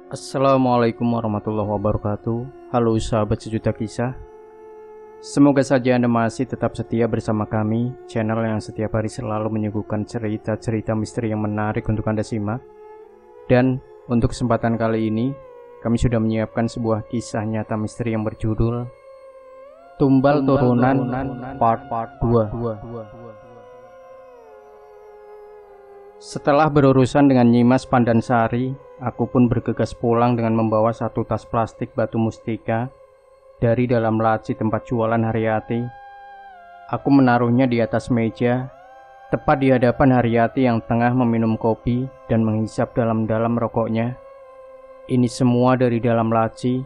Assalamualaikum warahmatullahi wabarakatuh. Halo sahabat sejuta kisah. Semoga saja Anda masih tetap setia bersama kami, channel yang setiap hari selalu menyuguhkan cerita-cerita misteri yang menarik untuk Anda simak. Dan untuk kesempatan kali ini, kami sudah menyiapkan sebuah kisah nyata misteri yang berjudul Tumbal Turunan Part 2. Setelah berurusan dengan Nyimas Pandansari, aku pun bergegas pulang dengan membawa satu tas plastik batu mustika dari dalam laci tempat jualan Haryati. Aku menaruhnya di atas meja, tepat di hadapan Haryati yang tengah meminum kopi dan menghisap dalam-dalam rokoknya. Ini semua dari dalam laci.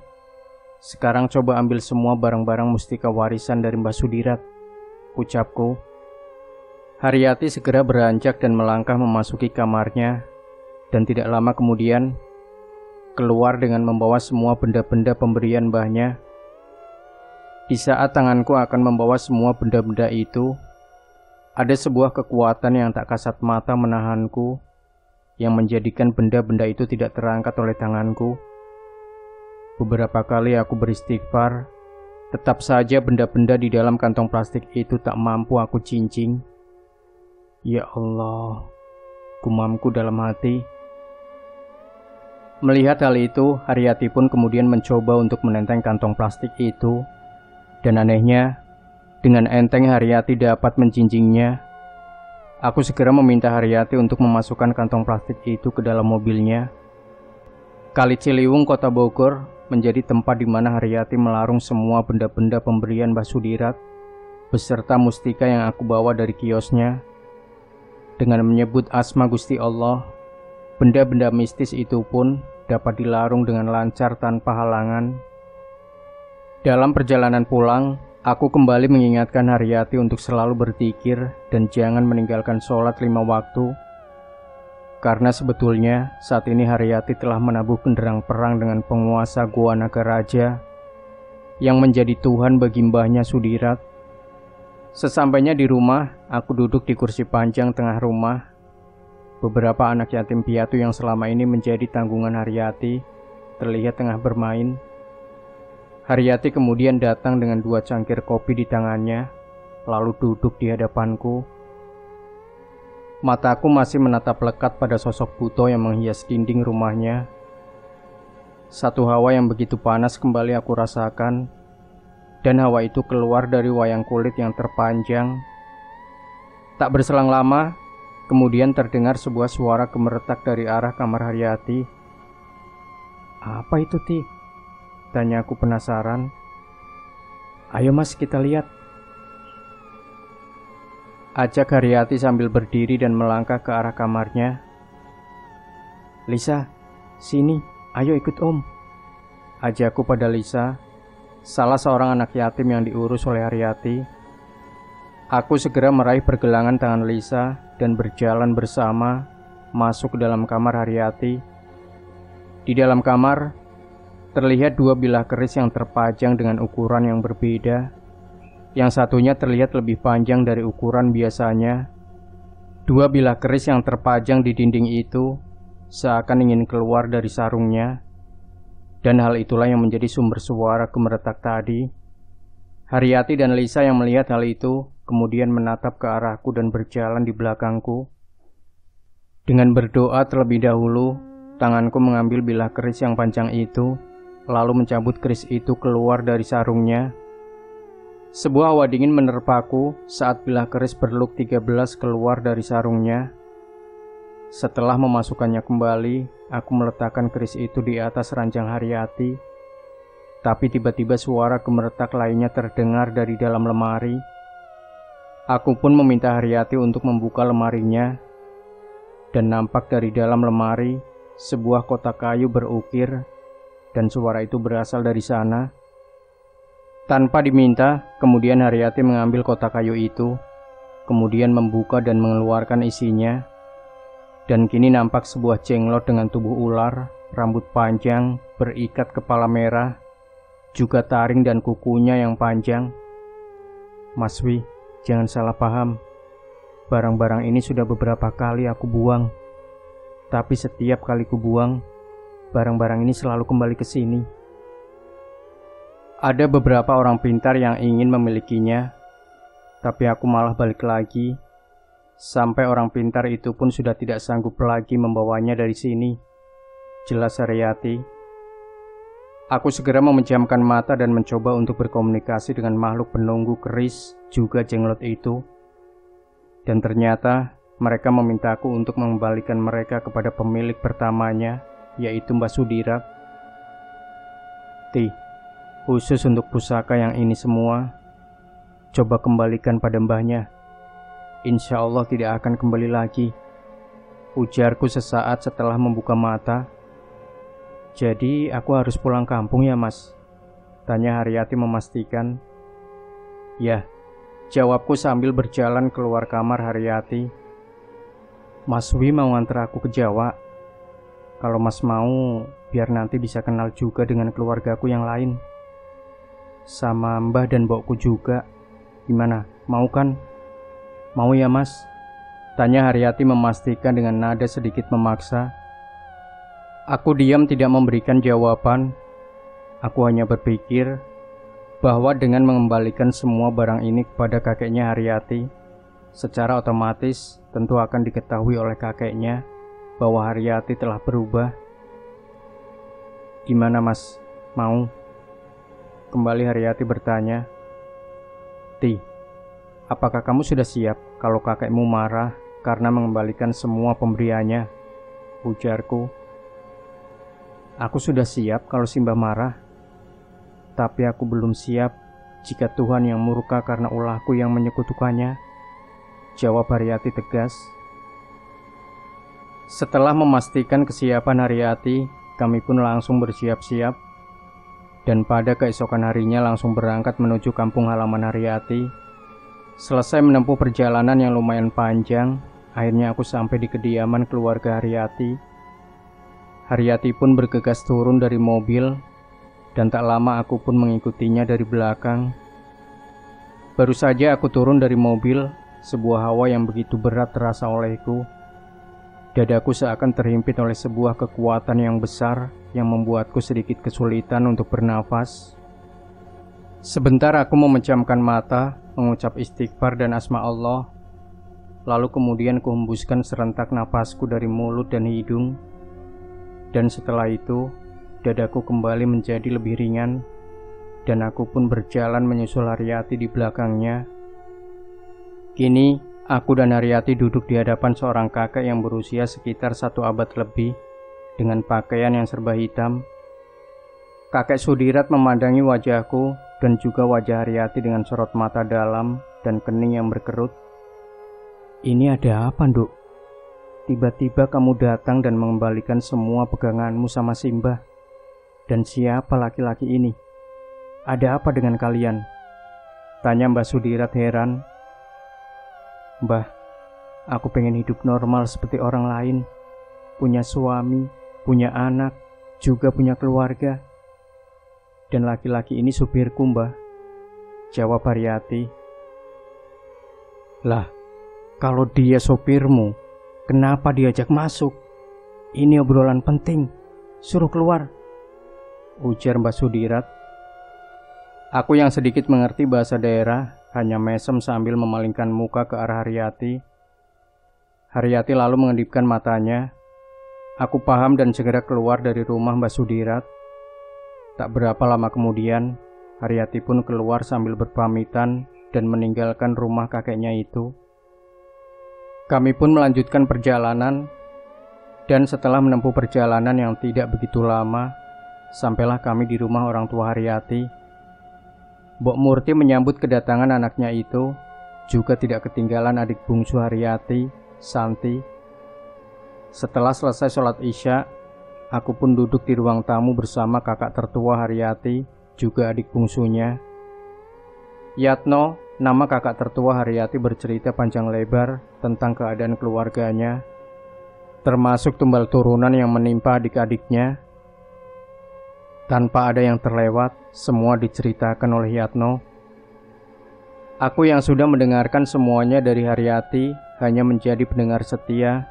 Sekarang coba ambil semua barang-barang mustika warisan dari Mbah Sudirat, ucapku. Haryati segera beranjak dan melangkah memasuki kamarnya. Dan tidak lama kemudian keluar dengan membawa semua benda-benda pemberian mbahnya. Di saat tanganku akan membawa semua benda-benda itu, ada sebuah kekuatan yang tak kasat mata menahanku, yang menjadikan benda-benda itu tidak terangkat oleh tanganku. Beberapa kali aku beristighfar, tetap saja benda-benda di dalam kantong plastik itu tak mampu aku cincing. Ya Allah, gumamku dalam hati. Melihat hal itu, Haryati pun kemudian mencoba untuk menenteng kantong plastik itu. Dan anehnya, dengan enteng Haryati dapat mencincingnya. Aku segera meminta Haryati untuk memasukkan kantong plastik itu ke dalam mobilnya. Kali Ciliwung, Kota Bogor, menjadi tempat di mana Haryati melarung semua benda-benda pemberian Mbah Sudirat, beserta mustika yang aku bawa dari kiosnya. Dengan menyebut asma Gusti Allah, benda-benda mistis itu pun dapat dilarung dengan lancar tanpa halangan. Dalam perjalanan pulang, aku kembali mengingatkan Haryati untuk selalu berzikir dan jangan meninggalkan sholat 5 waktu. Karena sebetulnya saat ini Haryati telah menabuh genderang perang dengan penguasa Gua Naga Raja yang menjadi Tuhan bagi mbahnya Sudirat. Sesampainya di rumah, aku duduk di kursi panjang tengah rumah. Beberapa anak yatim piatu yang selama ini menjadi tanggungan Haryati terlihat tengah bermain. Haryati kemudian datang dengan 2 cangkir kopi di tangannya, lalu duduk di hadapanku. Mataku masih menatap lekat pada sosok buto yang menghias dinding rumahnya. Satu hawa yang begitu panas kembali aku rasakan, dan hawa itu keluar dari wayang kulit yang terpanjang. Tak berselang lama, kemudian terdengar sebuah suara gemeretak dari arah kamar Haryati. "Apa itu, Ti?" tanyaku penasaran. "Ayo Mas, kita lihat," ajak Haryati sambil berdiri dan melangkah ke arah kamarnya. "Lisa, sini, ayo ikut Om," ajakku pada Lisa, salah seorang anak yatim yang diurus oleh Haryati. Aku segera meraih pergelangan tangan Lisa dan berjalan bersama masuk ke dalam kamar Haryati. Di dalam kamar terlihat 2 bilah keris yang terpajang dengan ukuran yang berbeda. Yang satunya terlihat lebih panjang dari ukuran biasanya. 2 bilah keris yang terpajang di dinding itu seakan ingin keluar dari sarungnya. Dan hal itulah yang menjadi sumber suara gemeretak tadi. Haryati dan Lisa yang melihat hal itu kemudian menatap ke arahku dan berjalan di belakangku. Dengan berdoa terlebih dahulu, tanganku mengambil bilah keris yang panjang itu, lalu mencabut keris itu keluar dari sarungnya. Sebuah hawa dingin menerpaku saat bilah keris berluk 13 keluar dari sarungnya. Setelah memasukkannya kembali, aku meletakkan keris itu di atas ranjang Haryati. Tapi tiba-tiba suara gemeretak lainnya terdengar dari dalam lemari. Aku pun meminta Haryati untuk membuka lemarinya. Dan nampak dari dalam lemari sebuah kotak kayu berukir. Dan suara itu berasal dari sana. Tanpa diminta, kemudian Haryati mengambil kotak kayu itu, kemudian membuka dan mengeluarkan isinya. Dan kini nampak sebuah jenglot dengan tubuh ular, rambut panjang, berikat kepala merah, juga taring dan kukunya yang panjang. Mas Wi, jangan salah paham. Barang-barang ini sudah beberapa kali aku buang. Tapi setiap kali ku buang, barang-barang ini selalu kembali ke sini. Ada beberapa orang pintar yang ingin memilikinya, tapi aku malah balik lagi. Sampai orang pintar itu pun sudah tidak sanggup lagi membawanya dari sini. Jelas Haryati. Aku segera memejamkan mata dan mencoba untuk berkomunikasi dengan makhluk penunggu keris juga jenglot itu. Dan ternyata mereka memintaku untuk mengembalikan mereka kepada pemilik pertamanya, yaitu Mbah Sudirat. Khusus untuk pusaka yang ini semua, coba kembalikan pada mbahnya. Insya Allah tidak akan kembali lagi, ujarku sesaat setelah membuka mata. Jadi aku harus pulang kampung ya mas? Tanya Haryati memastikan. Ya, jawabku sambil berjalan keluar kamar Haryati. Mas Wi mau antar aku ke Jawa. Kalau mas mau, biar nanti bisa kenal juga dengan keluargaku yang lain. Sama mbah dan mbokku juga. Gimana, mau kan? Mau ya mas? Tanya Haryati memastikan dengan nada sedikit memaksa. Aku diam tidak memberikan jawaban. Aku hanya berpikir bahwa dengan mengembalikan semua barang ini kepada kakeknya Haryati, secara otomatis tentu akan diketahui oleh kakeknya bahwa Haryati telah berubah. Gimana mas? Mau? Kembali Haryati bertanya. Apakah kamu sudah siap kalau kakekmu marah karena mengembalikan semua pemberiannya? Ujarku. Aku sudah siap kalau Simbah marah, tapi aku belum siap jika Tuhan yang murka karena ulahku yang menyekutukannya, jawab Haryati tegas. Setelah memastikan kesiapan Haryati, kami pun langsung bersiap-siap, dan pada keesokan harinya langsung berangkat menuju kampung halaman Haryati. Selesai menempuh perjalanan yang lumayan panjang, akhirnya aku sampai di kediaman keluarga Haryati. Haryati pun bergegas turun dari mobil, dan tak lama aku pun mengikutinya dari belakang. Baru saja aku turun dari mobil, sebuah hawa yang begitu berat terasa olehku. Dadaku seakan terhimpit oleh sebuah kekuatan yang besar yang membuatku sedikit kesulitan untuk bernafas. Sebentar aku memejamkan mata, mengucap istighfar dan asma Allah. Lalu kemudian kuhembuskan serentak nafasku dari mulut dan hidung. Dan setelah itu, dadaku kembali menjadi lebih ringan, dan aku pun berjalan menyusul Haryati di belakangnya. Kini, aku dan Haryati duduk di hadapan seorang kakek yang berusia sekitar 1 abad lebih, dengan pakaian yang serba hitam. Kakek Sudirat memandangi wajahku dan juga wajah Haryati dengan sorot mata dalam dan kening yang berkerut. Ini ada apa, Nduk? Tiba-tiba kamu datang dan mengembalikan semua peganganmu sama Simbah. Dan siapa laki-laki ini? Ada apa dengan kalian? Tanya Mbah Sudirat heran. Mbah, aku pengen hidup normal seperti orang lain. Punya suami, punya anak, juga punya keluarga. Dan laki-laki ini supirku, Mbah, jawab Haryati. Lah, kalau dia sopirmu, kenapa diajak masuk? Ini obrolan penting, suruh keluar, ujar Mbah Sudirat. Aku yang sedikit mengerti bahasa daerah hanya mesem sambil memalingkan muka ke arah Haryati. Haryati lalu mengedipkan matanya. Aku paham dan segera keluar dari rumah Mbah Sudirat. Tak berapa lama kemudian, Haryati pun keluar sambil berpamitan dan meninggalkan rumah kakeknya itu. Kami pun melanjutkan perjalanan, dan setelah menempuh perjalanan yang tidak begitu lama, sampailah kami di rumah orang tua Haryati. Mbok Murti menyambut kedatangan anaknya itu, juga tidak ketinggalan adik bungsu Haryati, Santi. Setelah selesai sholat Isya, aku pun duduk di ruang tamu bersama kakak tertua Haryati, juga adik bungsunya. Yatno, nama kakak tertua Haryati, bercerita panjang lebar tentang keadaan keluarganya, termasuk tumbal turunan yang menimpa adik-adiknya. Tanpa ada yang terlewat, semua diceritakan oleh Yatno. Aku yang sudah mendengarkan semuanya dari Haryati hanya menjadi pendengar setia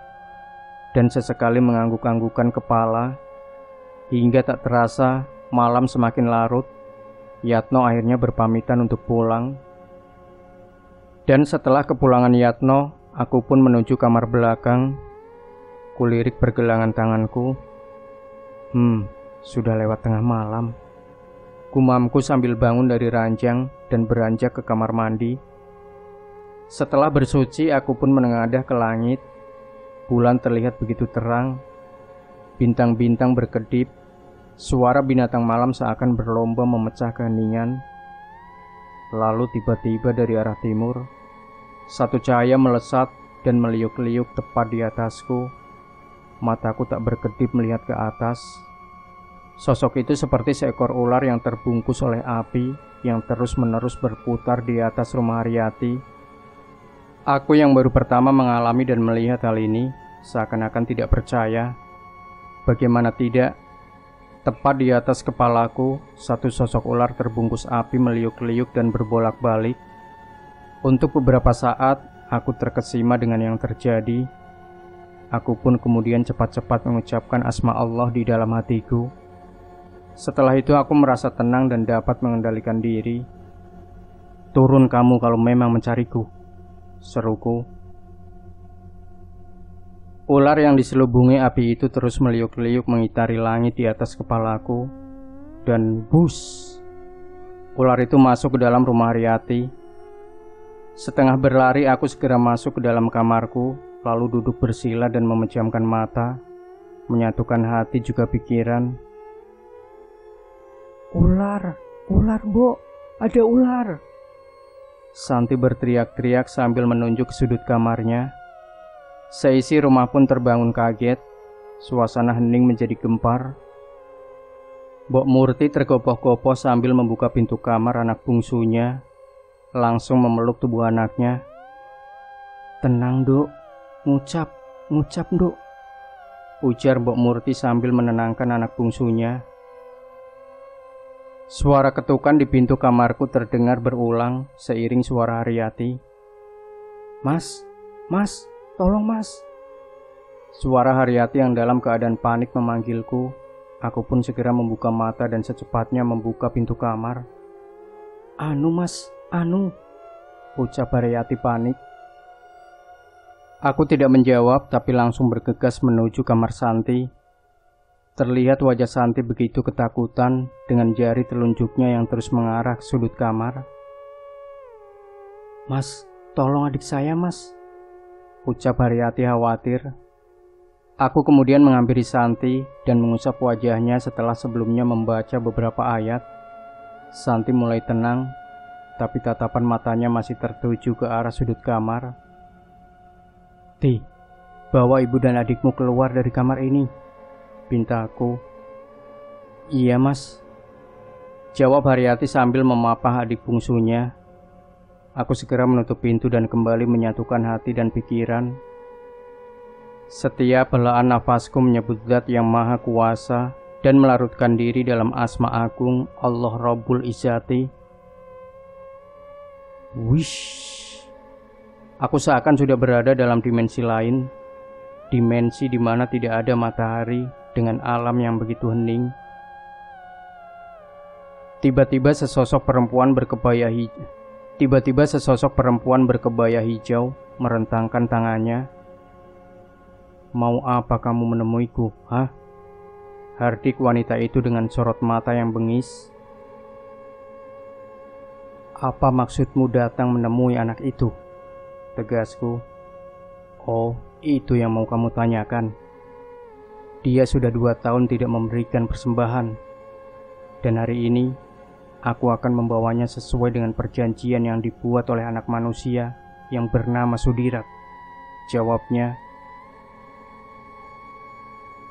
dan sesekali mengangguk-anggukan kepala. Hingga tak terasa malam semakin larut, Yatno akhirnya berpamitan untuk pulang. Dan setelah kepulangan Yatno, aku pun menuju kamar belakang. Kulirik pergelangan tanganku. Sudah lewat tengah malam. Gumamku sambil bangun dari ranjang dan beranjak ke kamar mandi. Setelah bersuci, aku pun menengadah ke langit. Bulan terlihat begitu terang. Bintang-bintang berkedip. Suara binatang malam seakan berlomba memecah keheningan. Lalu tiba-tiba dari arah timur, satu cahaya melesat dan meliuk-liuk tepat di atasku. Mataku tak berkedip melihat ke atas. Sosok itu seperti seekor ular yang terbungkus oleh api yang terus-menerus berputar di atas rumah Haryati. Aku yang baru pertama mengalami dan melihat hal ini seakan-akan tidak percaya. Bagaimana tidak, tepat di atas kepalaku, satu sosok ular terbungkus api meliuk-liuk dan berbolak-balik. Untuk beberapa saat, aku terkesima dengan yang terjadi. Aku pun kemudian cepat-cepat mengucapkan asma Allah di dalam hatiku. Setelah itu aku merasa tenang dan dapat mengendalikan diri. "Turun kamu kalau memang mencariku," seruku. Ular yang diselubungi api itu terus meliuk-liuk mengitari langit di atas kepalaku. Dan bus, ular itu masuk ke dalam rumah Haryati. Setengah berlari aku segera masuk ke dalam kamarku, lalu duduk bersila dan memejamkan mata, menyatukan hati juga pikiran. Ular, Bu, ada ular!" Santi berteriak-teriak sambil menunjuk ke sudut kamarnya. Seisi rumah pun terbangun kaget. Suasana hening menjadi gempar. Mbok Murti tergopoh-gopoh sambil membuka pintu kamar anak bungsunya, langsung memeluk tubuh anaknya. "Tenang, Duk. Ngucap, Duk," ujar Mbok Murti sambil menenangkan anak bungsunya. Suara ketukan di pintu kamarku terdengar berulang seiring suara Haryati. Mas, tolong Mas." Suara Haryati yang dalam keadaan panik memanggilku. Aku pun segera membuka mata dan secepatnya membuka pintu kamar. "Anu Mas, anu," ucap Haryati panik. Aku tidak menjawab tapi langsung bergegas menuju kamar Santi. Terlihat wajah Santi begitu ketakutan dengan jari telunjuknya yang terus mengarah ke sudut kamar. "Mas, tolong adik saya Mas," ucap Haryati khawatir. Aku kemudian menghampiri Santi dan mengusap wajahnya setelah sebelumnya membaca beberapa ayat. Santi mulai tenang, tapi tatapan matanya masih tertuju ke arah sudut kamar. "Ti, bawa ibu dan adikmu keluar dari kamar ini," pinta aku. "Iya Mas," jawab Haryati sambil memapah adik bungsunya. Aku segera menutup pintu dan kembali menyatukan hati dan pikiran. Setiap helaan nafasku menyebut Zat yang Maha Kuasa dan melarutkan diri dalam asma agung Allah Rabbul Izzati. Wish. Aku seakan sudah berada dalam dimensi lain, dimensi di mana tidak ada matahari dengan alam yang begitu hening. Tiba-tiba sesosok perempuan berkebaya hijau merentangkan tangannya. "Mau apa kamu menemuiku, hah?" hardik wanita itu dengan sorot mata yang bengis. "Apa maksudmu datang menemui anak itu?" tegasku. "Oh, itu yang mau kamu tanyakan. Dia sudah 2 tahun tidak memberikan persembahan. Dan hari ini, aku akan membawanya sesuai dengan perjanjian yang dibuat oleh anak manusia yang bernama Sudirat," jawabnya.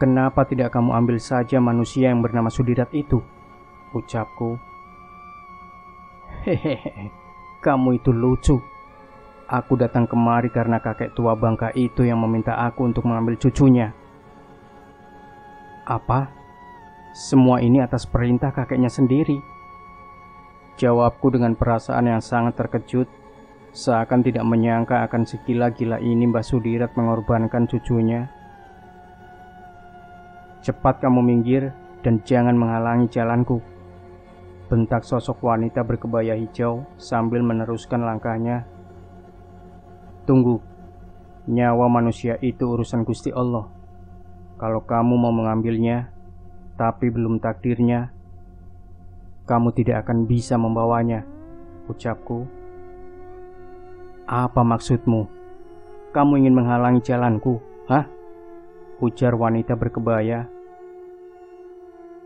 "Kenapa tidak kamu ambil saja manusia yang bernama Sudirat itu?" ucapku. "Hehehe, Kamu itu lucu. Aku datang kemari karena kakek tua bangka itu yang meminta aku untuk mengambil cucunya. Apa? Semua ini atas perintah kakeknya sendiri. Jawabku dengan perasaan yang sangat terkejut, seakan tidak menyangka akan segila-gila ini Mbah Sudirat mengorbankan cucunya. Cepat kamu minggir dan jangan menghalangi jalanku, bentak sosok wanita berkebaya hijau sambil meneruskan langkahnya. Tunggu, nyawa manusia itu urusan Gusti Allah. Kalau kamu mau mengambilnya, tapi belum takdirnya, kamu tidak akan bisa membawanya, ucapku. Apa maksudmu? Kamu ingin menghalangi jalanku, hah? Ujar wanita berkebaya.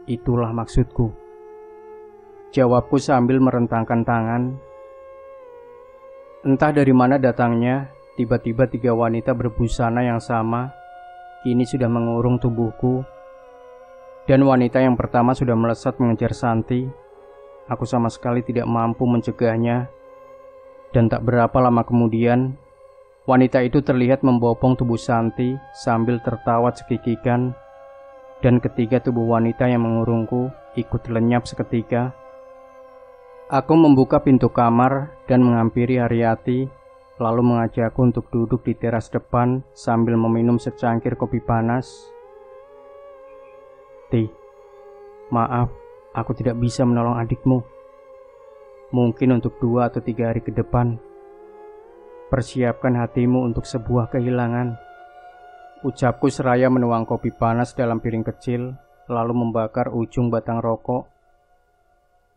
Itulah maksudku, jawabku sambil merentangkan tangan. Entah dari mana datangnya, tiba-tiba 3 wanita berbusana yang sama kini sudah mengurung tubuhku. Dan wanita yang pertama sudah melesat mengejar Santi. Aku sama sekali tidak mampu mencegahnya. Dan tak berapa lama kemudian, wanita itu terlihat membopong tubuh Santi sambil tertawa cekikikan. Dan ketiga tubuh wanita yang mengurungku ikut lenyap seketika. Aku membuka pintu kamar dan menghampiri Haryati, lalu mengajakku untuk duduk di teras depan sambil meminum secangkir kopi panas. Ti, maaf, aku tidak bisa menolong adikmu. Mungkin untuk 2 atau 3 hari ke depan. Persiapkan hatimu untuk sebuah kehilangan, ucapku seraya menuang kopi panas dalam piring kecil, lalu membakar ujung batang rokok.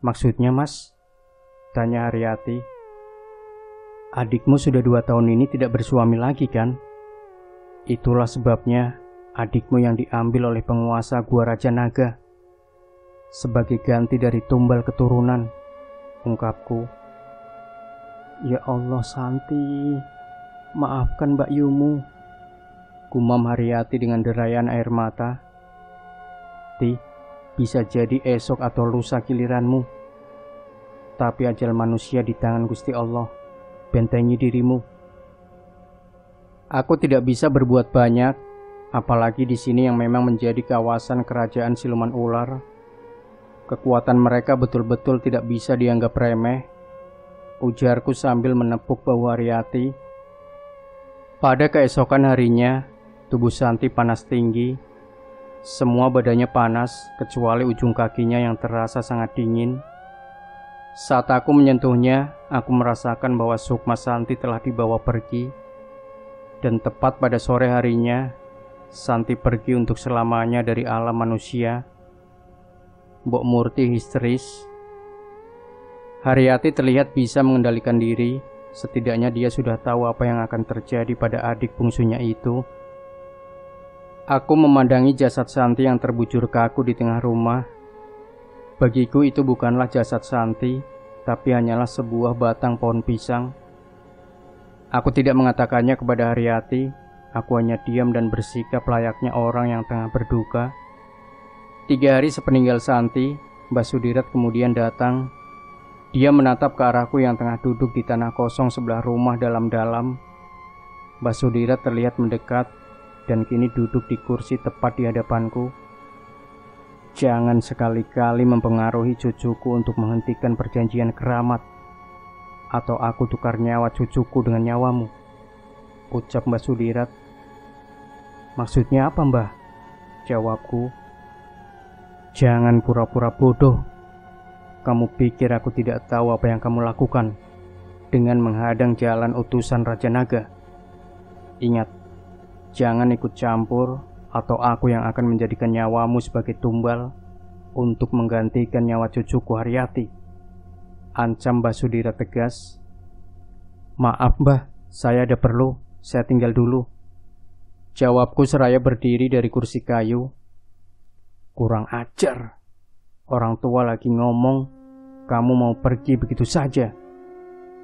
Maksudnya, Mas? Tanya Haryati. Adikmu sudah 2 tahun ini tidak bersuami lagi kan? Itulah sebabnya adikmu yang diambil oleh penguasa Gua Raja Naga sebagai ganti dari tumbal keturunan, ungkapku. Ya Allah Santi, maafkan Mbak Yumu, gumam Haryati dengan derayan air mata. Ti, bisa jadi esok atau lusa giliranmu. Tapi ajal manusia di tangan Gusti Allah. Bentengi dirimu. Aku tidak bisa berbuat banyak, apalagi di sini yang memang menjadi kawasan kerajaan siluman ular. Kekuatan mereka betul-betul tidak bisa dianggap remeh, ujarku sambil menepuk bahu Haryati. Pada keesokan harinya, tubuh Santi panas tinggi. Semua badannya panas, kecuali ujung kakinya yang terasa sangat dingin. Saat aku menyentuhnya, aku merasakan bahwa sukma Santi telah dibawa pergi. Dan tepat pada sore harinya, Santi pergi untuk selamanya dari alam manusia. Mbok Murti histeris. Haryati terlihat bisa mengendalikan diri. Setidaknya dia sudah tahu apa yang akan terjadi pada adik bungsunya itu. Aku memandangi jasad Santi yang terbujur kaku di tengah rumah. Bagiku itu bukanlah jasad Santi, tapi hanyalah sebuah batang pohon pisang. Aku tidak mengatakannya kepada Haryati. Aku hanya diam dan bersikap layaknya orang yang tengah berduka. 3 hari sepeninggal Santi, Mbah Sudirat kemudian datang. Dia menatap ke arahku yang tengah duduk di tanah kosong sebelah rumah dalam-dalam. Mbah Sudirat terlihat mendekat dan kini duduk di kursi tepat di hadapanku. Jangan sekali-kali mempengaruhi cucuku untuk menghentikan perjanjian keramat, atau aku tukar nyawa cucuku dengan nyawamu, ucap Mbah Sudirat. Maksudnya apa, Mbah? Jawabku. Jangan pura-pura bodoh. Kamu pikir aku tidak tahu apa yang kamu lakukan dengan menghadang jalan utusan Raja Naga? Ingat, jangan ikut campur, atau aku yang akan menjadikan nyawamu sebagai tumbal untuk menggantikan nyawa cucuku Haryati, ancam Mbah Sudirat tegas. Maaf Mbah, saya ada perlu, saya tinggal dulu, jawabku seraya berdiri dari kursi kayu. Kurang ajar, orang tua lagi ngomong, kamu mau pergi begitu saja,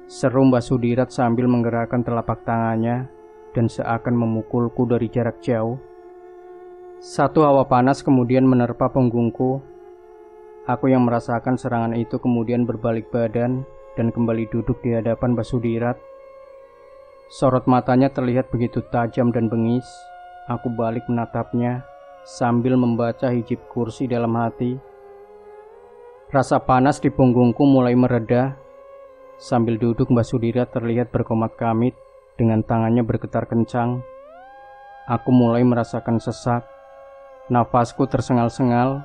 seru Mbah Sudirat sambil menggerakkan telapak tangannya dan seakan memukulku dari jarak jauh. Satu hawa panas kemudian menerpa punggungku. Aku yang merasakan serangan itu kemudian berbalik badan dan kembali duduk di hadapan Basudirat. Sorot matanya terlihat begitu tajam dan bengis. Aku balik menatapnya sambil membaca hijab kursi dalam hati. Rasa panas di punggungku mulai mereda. Sambil duduk, Basudirat terlihat berkomat-kamit dengan tangannya bergetar kencang. Aku mulai merasakan sesak. Nafasku tersengal-sengal.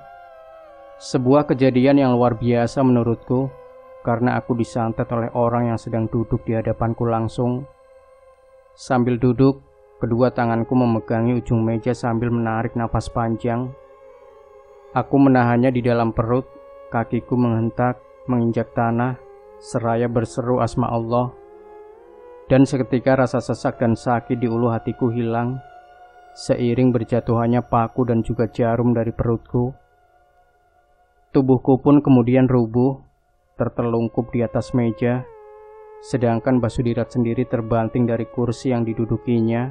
Sebuah kejadian yang luar biasa menurutku, karena aku disantet oleh orang yang sedang duduk di hadapanku langsung. Sambil duduk, kedua tanganku memegangi ujung meja sambil menarik napas panjang. Aku menahannya di dalam perut, kakiku menghentak, menginjak tanah, seraya berseru asma Allah. Dan seketika rasa sesak dan sakit di ulu hatiku hilang, seiring berjatuhannya paku dan juga jarum dari perutku. Tubuhku pun kemudian rubuh, tertelungkup di atas meja, sedangkan Basudirat sendiri terbanting dari kursi yang didudukinya.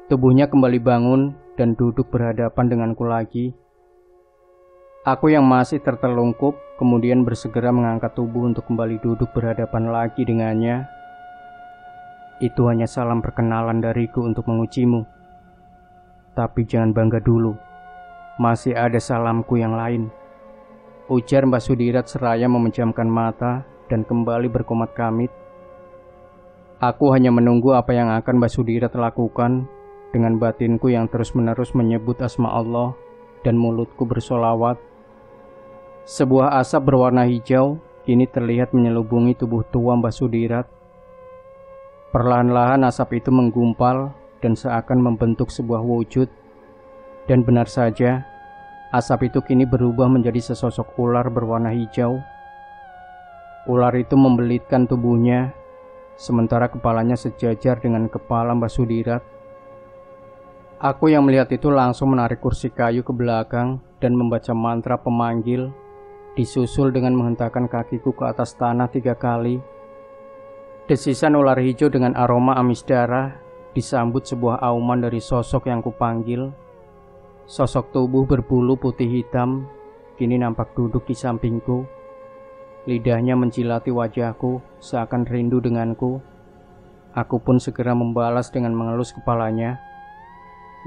Tubuhnya kembali bangun dan duduk berhadapan denganku lagi. Aku yang masih tertelungkup kemudian bersegera mengangkat tubuh untuk kembali duduk berhadapan lagi dengannya. Itu hanya salam perkenalan dariku untuk mengujimu. Tapi jangan bangga dulu, masih ada salamku yang lain, ujar Basudirat seraya memejamkan mata dan kembali berkomat-kamit. Aku hanya menunggu apa yang akan Basudirat lakukan dengan batinku yang terus-menerus menyebut asma Allah dan mulutku bersolawat. Sebuah asap berwarna hijau kini terlihat menyelubungi tubuh tua Basudirat. Perlahan-lahan asap itu menggumpal dan seakan membentuk sebuah wujud. Dan benar saja, asap itu kini berubah menjadi sesosok ular berwarna hijau. Ular itu membelitkan tubuhnya, sementara kepalanya sejajar dengan kepala Basudirat. Aku yang melihat itu langsung menarik kursi kayu ke belakang dan membaca mantra pemanggil, disusul dengan menghentakkan kakiku ke atas tanah 3 kali. Desisan ular hijau dengan aroma amis darah disambut sebuah auman dari sosok yang kupanggil. Sosok tubuh berbulu putih hitam kini nampak duduk di sampingku. Lidahnya menjilati wajahku seakan rindu denganku. Aku pun segera membalas dengan mengelus kepalanya.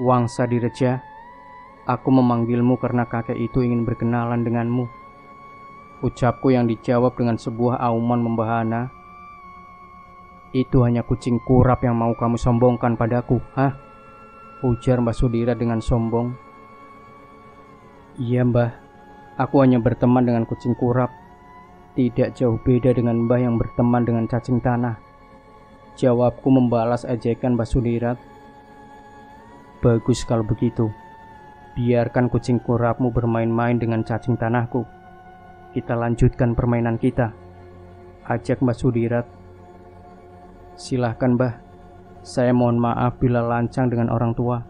Wangsa Direja, aku memanggilmu karena kakek itu ingin berkenalan denganmu, ucapku yang dijawab dengan sebuah auman membahana. Itu hanya kucing kurap yang mau kamu sombongkan padaku, hah? Ujar Basudirat dengan sombong. Iya mbah, aku hanya berteman dengan kucing kurap. Tidak jauh beda dengan mbah yang berteman dengan cacing tanah, jawabku membalas ejekan Basudirat. Bagus kalau begitu, biarkan kucing kurapmu bermain-main dengan cacing tanahku. Kita lanjutkan permainan kita, ajak Basudirat. Silahkan mbah, saya mohon maaf bila lancang dengan orang tua,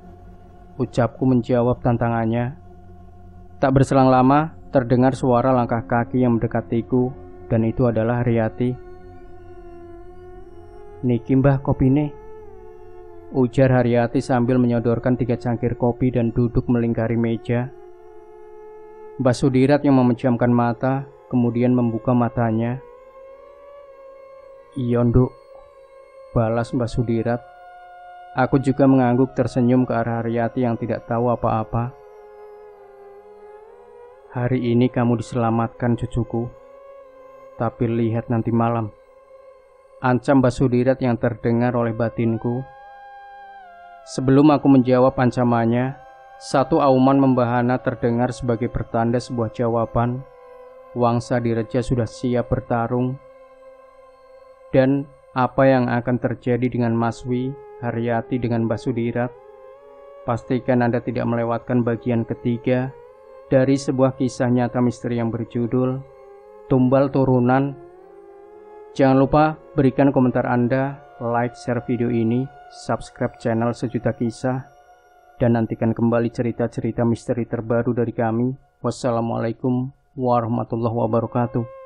ucapku menjawab tantangannya. Tak berselang lama, terdengar suara langkah kaki yang mendekatiku, dan itu adalah Haryati. Niki mbah kopine, ujar Haryati sambil menyodorkan 3 cangkir kopi dan duduk melingkari meja. Basudirat yang memejamkan mata, kemudian membuka matanya. Iya nduk, balas Basudirat. Aku juga mengangguk tersenyum ke arah Haryati yang tidak tahu apa-apa. Hari ini kamu diselamatkan cucuku, tapi lihat nanti malam, ancam Basudirat yang terdengar oleh batinku. Sebelum aku menjawab ancamannya, satu auman membahana terdengar sebagai pertanda sebuah jawaban. Wangsa Direja sudah siap bertarung. Dan apa yang akan terjadi dengan Maswi, Haryati dengan Basudirat? Pastikan Anda tidak melewatkan bagian ketiga dari sebuah kisah nyata misteri yang berjudul Tumbal Turunan. Jangan lupa berikan komentar Anda, like, share video ini, subscribe channel Sejuta Kisah, dan nantikan kembali cerita-cerita misteri terbaru dari kami. Wassalamualaikum warahmatullahi wabarakatuh.